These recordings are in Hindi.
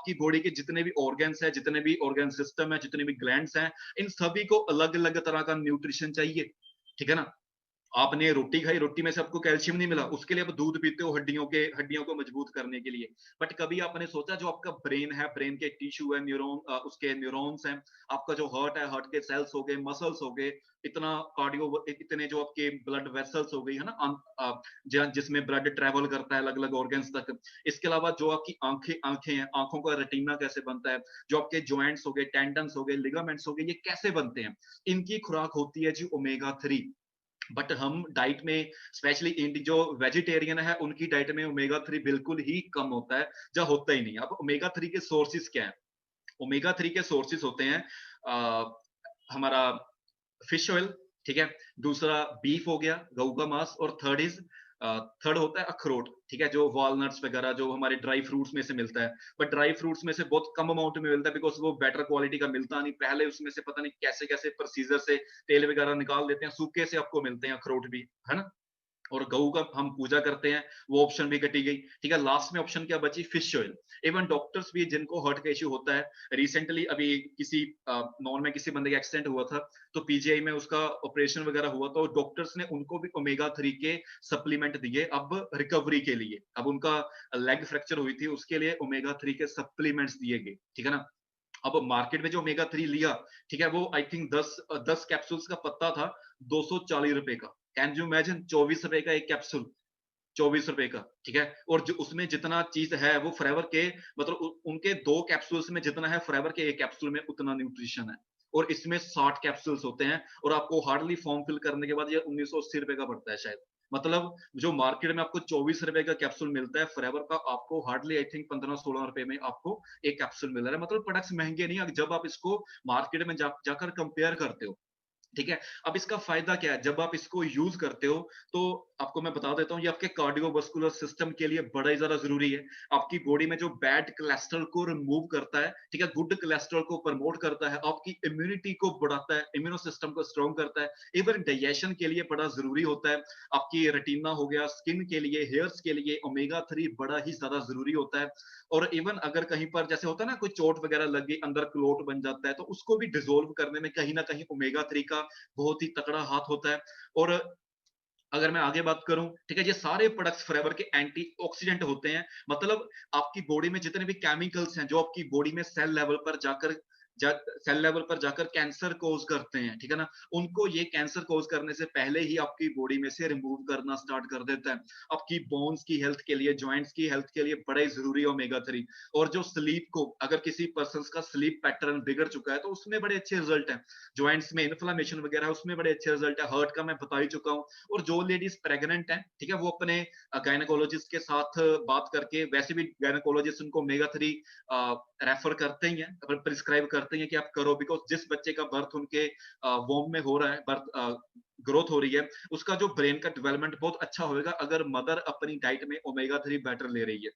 आपकी बॉडी के जितने भी ऑर्गन्स हैं, जितने भी ऑर्गन सिस्टम है, जितने भी ग्लैंड्स हैं, इन सभी को अलग अलग तरह का न्यूट्रिशन चाहिए, ठीक है ना? आपने रोटी खाई, रोटी में से आपको कैल्शियम नहीं मिला, उसके लिए आप दूध पीते हो हड्डियों को मजबूत करने के लिए। बट कभी आपने सोचा जो आपका ब्रेन है, ब्रेन के टिश्यू है, उसके न्यूरॉन्स हैं, आपका जो हार्ट है, हार्ट के सेल्स हो गए, मसल्स हो गए, इतना इतने जो आपके ब्लड वेसल्स हो गई है ना, जिसमें ब्लड ट्रेवल करता है अलग अलग ऑर्गन्स तक। इसके अलावा जो आपकी आंखें आंखें हैं, आंखों का रेटिना कैसे बनता है, जो आपके ज्वाइंट्स हो गए, टेंडन्स हो गए, लिगामेंट्स हो गए, ये कैसे बनते हैं, इनकी खुराक होती है जी ओमेगा 3। बट हम डाइट में स्पेशली जो वेजिटेरियन है उनकी डाइट में ओमेगा 3 बिल्कुल ही कम होता है, या होता ही नहीं। अब ओमेगा 3 के सोर्सेज क्या है? ओमेगा 3 के सोर्सेज होते हैं हमारा फिश ऑयल, ठीक है, दूसरा बीफ हो गया, गऊ का मांस, और थर्ड होता है अखरोट, ठीक है, जो वॉलनट्स वगैरह जो हमारे ड्राई फ्रूट्स में से मिलता है। बट ड्राई फ्रूट्स में से बहुत कम अमाउंट में मिलता है, बिकॉज वो बेटर क्वालिटी का मिलता नहीं, पहले उसमें से पता नहीं कैसे कैसे प्रोसीजर से तेल वगैरह निकाल देते हैं, सूखे से आपको मिलते हैं अखरोट भी, है ना? और गऊ का हम पूजा करते हैं, वो ऑप्शन भी कटी गई, ठीक है। लास्ट में ऑप्शन क्या बची? Fish oil. इवन डॉक्टर्स भी जिनको हार्ट का इश्यू होता है, रिसेंटली अभी किसी नॉन में किसी बंदे का एक्सीडेंट हुआ था, तो पीजीआई में उसका ऑपरेशन वगैरह हुआ, तो डॉक्टर्स ने उनको भी ओमेगा 3 के सप्लीमेंट दिए अब रिकवरी के लिए। अब उनका लेग फ्रैक्चर हुई थी, उसके लिए ओमेगा 3 के सप्लीमेंट्स दिए गए, ठीक है ना? अब मार्केट में जो ओमेगा 3 लिया, ठीक है, वो आई थिंक 10 कैप्सूल्स का पत्ता था, 240 रुपए का। Can you imagine? 24 रुपए का एक कैप्सूल, 24 रुपए का, ठीक है। और जो उसमें जितना चीज है वो फॉरएवर के, मतलब उनके 2 कैप्सूल्स में जितना है फॉरएवर के एक कैप्सूल में उतना न्यूट्रिशन है। और इसमें 60 कैप्सूल्स होते हैं, और आपको हार्डली फॉर्म फिल करने के बाद ये 1980 रुपए का पड़ता है शायद। मतलब जो मार्केट में आपको 24 रुपए का कैप्सूल मिलता है फॉरएवर का, आपको हार्डली आई थिंक 15-16 रुपए में आपको एक कैप्सूल मिल रहा है। मतलब प्रोडक्ट्स महंगे नहीं है जब आप इसको मार्केट में जाकर कंपेयर करते हो, ठीक है। अब इसका फायदा क्या है? जब आप इसको यूज करते हो, तो आपको मैं बता देता हूँ, ये आपके कार्डियोवास्कुलर सिस्टम के लिए बड़ा ही ज्यादा जरूरी है। आपकी बॉडी में जो बैड कोलेस्ट्रॉल को रिमूव करता है, ठीक है, गुड कोलेस्ट्रॉल को प्रमोट करता है, आपकी इम्यूनिटी को बढ़ाता है, इम्यूनो सिस्टम को स्ट्रॉन्ग करता है, इवन डाइजेशन के लिए बड़ा जरूरी होता है। आपकी रेटिना हो गया, स्किन के लिए, हेयर्स के लिए ओमेगा 3 बड़ा ही ज्यादा जरूरी होता है। और इवन अगर कहीं पर जैसे होता है ना, कोई चोट वगैरह लग गई, अंदर क्लोट बन जाता है, तो उसको भी डिसोल्व करने में कहीं ना कहीं ओमेगा 3 का बहुत ही तकड़ा हाथ होता है। और अगर मैं आगे बात करूं, ठीक है, ये सारे प्रोडक्ट्स फॉरएवर के एंटीऑक्सीडेंट होते हैं। मतलब आपकी बॉडी में जितने भी केमिकल्स हैं जो आपकी बॉडी में सेल लेवल पर जाकर कैंसर कोज करते हैं, ठीक है ना, उनको ये कैंसर कोज करने से पहले ही आपकी बॉडी में से रिमूव करना स्टार्ट कर देता है। आपकी बोन्स की हेल्थ के लिए, जॉइंट्स की हेल्थ के लिए बड़े जरूरी है ओमेगा 3। और जो स्लीप को, अगर किसी पर्सन का स्लीप पैटर्न बिगड़ चुका है, तो उसमें बड़े अच्छे रिजल्ट है। ज्वाइंट्स में इन्फ्लामेशन वगैरह है, उसमें बड़े अच्छे रिजल्ट है। हार्ट का मैं बता ही चुका हूँ। और जो लेडीज प्रेग्नेंट हैं, ठीक है, वो अपने गायनेकोलॉजिस्ट के साथ बात करके, वैसे भी गायनेकोलॉजिस्ट उनको ओमेगा 3 रेफर करते ही हैं, प्रिस्क्राइब करते हैं कि आप करो, बिकॉज जिस बच्चे का बर्थ उनके वोम में हो रहा है, बर्थ ग्रोथ हो रही है, उसका जो ब्रेन का डेवलपमेंट बहुत अच्छा होगा अगर मदर अपनी डाइट में ओमेगा 3 बेटर ले रही है।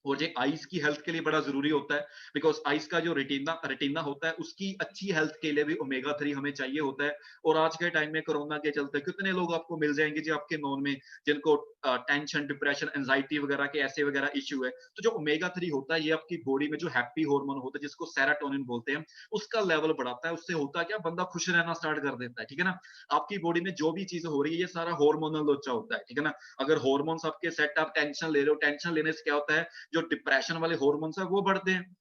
और ये आईज की हेल्थ के लिए बड़ा जरूरी होता है, बिकॉज आईज का जो रेटिना रेटिना होता है, उसकी अच्छी हेल्थ के लिए भी ओमेगा 3 हमें चाहिए होता है। और आज के टाइम में कोरोना के चलते कितने लोग आपको मिल जाएंगे जो आपके नॉन में, जिनको टेंशन, डिप्रेशन, एंजाइटी वगैरह के ऐसे वगैरह इश्यू है। तो जो ओमेगा 3 होता है, ये आपकी बॉडी में जो हैप्पी हार्मोन होता है, जिसको सेरोटोनिन बोलते हैं, उसका लेवल बढ़ाता है। उससे होता है क्या, बंदा खुश रहना स्टार्ट कर देता है, ठीक है ना। आपकी बॉडी में जो भी चीज हो रही है, ये सारा हार्मोनल लोचा होता है, ठीक है ना। अगर हार्मोन्स आपके सेट, आप टेंशन ले रहे हो, टेंशन लेने से क्या होता है, जो डिप्रेशन वाले हॉर्मोन्स है वो बढ़ते हैं,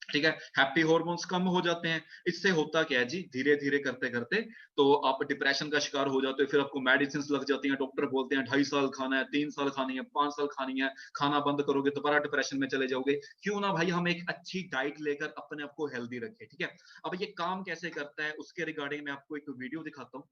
ठीक है, हैप्पी हॉर्मोन्स कम हो जाते हैं। इससे होता क्या है जी, धीरे धीरे करते करते तो आप डिप्रेशन का शिकार हो जाते हो, फिर आपको मेडिसिन लग जाती हैं, डॉक्टर बोलते हैं 2.5 साल खाना है, 3 साल खानी है, 5 साल खानी है, खाना बंद करोगे दोबारा डिप्रेशन में चले जाओगे। क्यों ना भाई हम एक अच्छी डाइट लेकर अपने आप को हेल्दी रखें, ठीक है। अब ये काम कैसे करता है उसके रिगार्डिंग मैं आपको एक वीडियो दिखाता हूँ।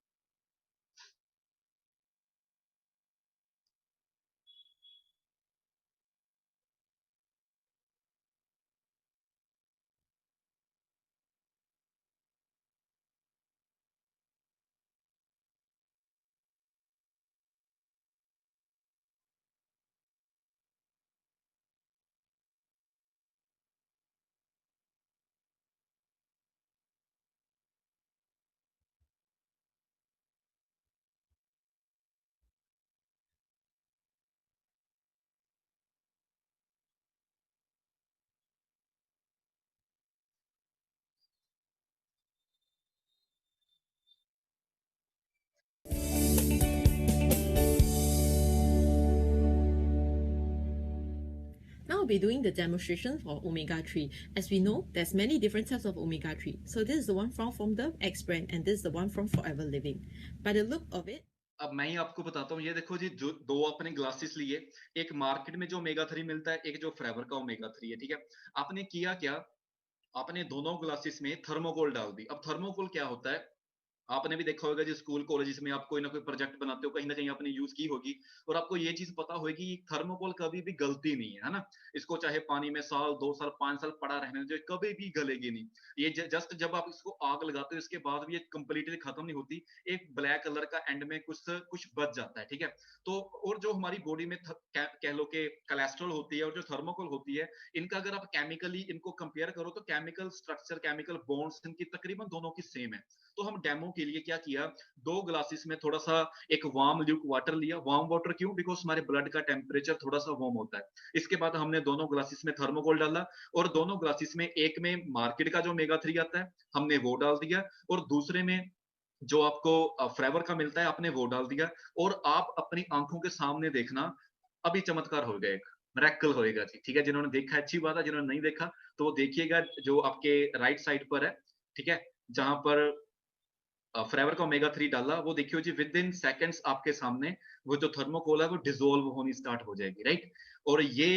be doing the demonstration for omega-3. As we know, there's many different types of omega-3. So this is the one from the X brand, and this is the one from Forever Living. By the look of it, अब मैं ही आपको बताता हूँ, ये देखो जी, जो दो अपने ग्लासेस लिए, एक मार्केट में जो ओमेगा 3 मिलता है, एक जो फ्रेवर का ओमेगा 3 है, ठीक है। आपने किया क्या, आपने दोनों ग्लासेस में थर्मोकोल डाल दी। अब थर्मोकोल क्या होता है, आपने भी देखा होगा जी, स्कूल कॉलेजेस में आप कोई ना कोई प्रोजेक्ट बनाते हो, कहीं ना कहीं आपने यूज की होगी, और आपको ये चीज पता होगी, थर्मोकोल कभी भी गलती नहीं है ना। इसको चाहे पानी में साल 2 साल 5 साल पड़ा रहने दो, कभी भी गलेगी नहीं। ये जस्ट जब आप इसको आग लगाते हो, इसके बाद भी ये कंप्लीटली खत्म नहीं होती, एक ब्लैक कलर का एंड में कुछ कुछ बच जाता है, ठीक है। तो और जो हमारी बॉडी में कह लो कि कोलेस्ट्रॉल होती है और जो थर्मोकोल होती है, इनका अगर आप केमिकली इनको कंपेयर करो तो केमिकल स्ट्रक्चर, केमिकल बॉन्ड्स इनकी तकरीबन दोनों की सेम है। तो हम डेमो के लिए क्या किया, 2 ग्लासेस में थोड़ा सा एक वार्म ल्यूक वाटर लिया। वार्म वाटर क्यों, बिकॉज हमारे ब्लड का टेम्परेचर थोड़ा सा वार्म होता है। इसके बाद हमने दोनों ग्लासेस में थर्मोकोल डाला, और दोनों ग्लासेस में एक में मार्केट का जो ओमेगा 3 आता है, हमने वो डाल दिया, और दूसरे में जो आपको फ्रेवर का मिलता है, आपने वो डाल दिया। और आप अपनी आंखों के सामने देखना, अभी चमत्कार हो गया, एक मिरेकल होएगा जी, ठीक है। जिन्होंने देखा अच्छी बात है, जिन्होंने नहीं देखा तो वो देखिएगा, जो आपके राइट साइड पर है, ठीक है, जहां पर फ्रेवर का ओमेगा 3 डाला, वो देखियो जी, विद इन सेकंड्स आपके सामने वो जो थर्मोकोल है वो डिसॉल्व होनी स्टार्ट हो जाएगी, राइट। और ये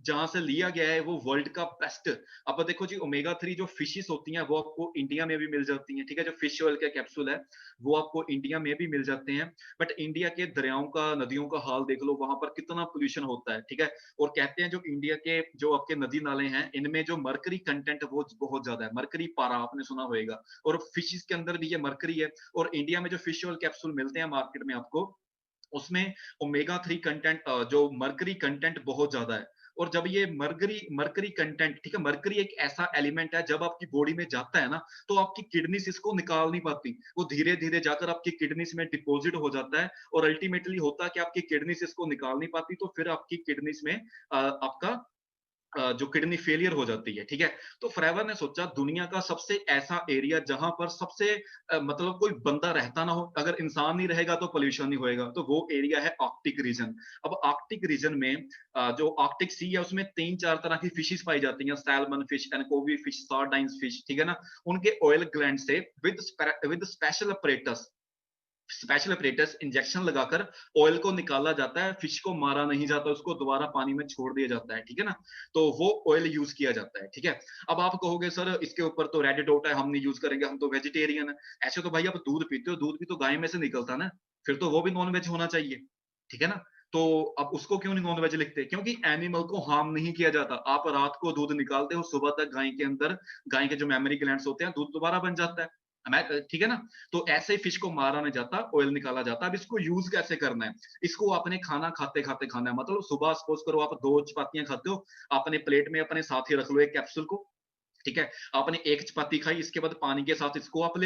जहां से लिया गया है वो वर्ल्ड का बेस्ट। अब देखो जी, ओमेगा 3 जो फिशेस होती हैं वो आपको इंडिया में भी मिल जाती हैं, ठीक है। जो फिश ऑयल का कैप्सूल है वो आपको इंडिया में भी मिल जाते हैं, बट इंडिया के दरियाओं का, नदियों का हाल देख लो, वहां पर कितना पोल्यूशन होता है, ठीक है। और कहते हैं जो इंडिया के जो आपके नदी नाले हैं, इनमें जो मरकरी कंटेंट वो बहुत ज्यादा है, मरकरी पारा आपने सुना होगा, और फिशेस के अंदर भी ये मरकरी है। और इंडिया में जो फिश ऑयल कैप्सूल मिलते हैं मार्केट में आपको, उसमें ओमेगा 3 कंटेंट, जो मरकरी कंटेंट बहुत ज्यादा है। और जब ये मरकरी मरकरी कंटेंट, ठीक है, मरकरी एक ऐसा एलिमेंट है, जब आपकी बॉडी में जाता है ना, तो आपकी किडनीज इसको निकाल नहीं पाती, वो धीरे धीरे जाकर आपकी किडनीज में डिपॉजिट हो जाता है, और अल्टीमेटली होता है कि आपकी किडनीज इसको निकाल नहीं पाती, तो फिर आपकी किडनीज में आपका जो किडनी फेलियर हो जाती है, ठीक है। तो फ्रेवर ने सोचा, दुनिया का सबसे ऐसा एरिया जहां पर सबसे मतलब कोई बंदा रहता ना हो, अगर इंसान नहीं रहेगा तो पोल्यूशन नहीं होएगा, तो वो एरिया है आर्कटिक रीजन। अब आर्कटिक रीजन में जो आर्कटिक सी है, उसमें 3-4 तरह की फिशेस पाई जाती हैं, सैल्मन फिश, एनकोवी फिश, सार्डाइन्स फिश, ठीक है ना। उनके ऑयल ग्लैंड से with special apparatus, special apparatus injection लगाकर ऑयल को निकाला जाता है, फिश को मारा नहीं जाता, उसको दोबारा पानी में छोड़ दिया जाता है, ठीक है ना। तो वो ऑयल यूज किया जाता है, ठीक है। अब आप कहोगे सर इसके ऊपर तो रेड डॉट है, हम नहीं यूज करेंगे, हम तो वेजिटेरियन है। ऐसे तो भाई आप दूध पीते हो, दूध भी तो गाय में से निकलता ना, फिर तो वो भी नॉन वेज होना चाहिए, ठीक है ना। तो अब उसको क्यों नहीं नॉन वेज लिखते, क्योंकि एनिमल को हार्म नहीं किया जाता। आप रात को दूध निकालते हो, सुबह तक गाय के अंदर, गाय के जो मेमोरी ग्लैंड्स होते हैं, दूध दोबारा बन जाता है, ठीक है ना। तो ऐसे फिश को मारा नहीं जाता, ऑयल निकाला जाता। अब इसको यूज कैसे करना है, इसको आपने खाना खाते खाते खाना है। मतलब सुबह सपोज करो आप 2 चपातियां खाते हो, आपने प्लेट में अपने साथ ही रख लो एक कैप्सूल को, ठीक है। आपने एक चपाती खाई, इसके बाद पानी के साथ इसको आप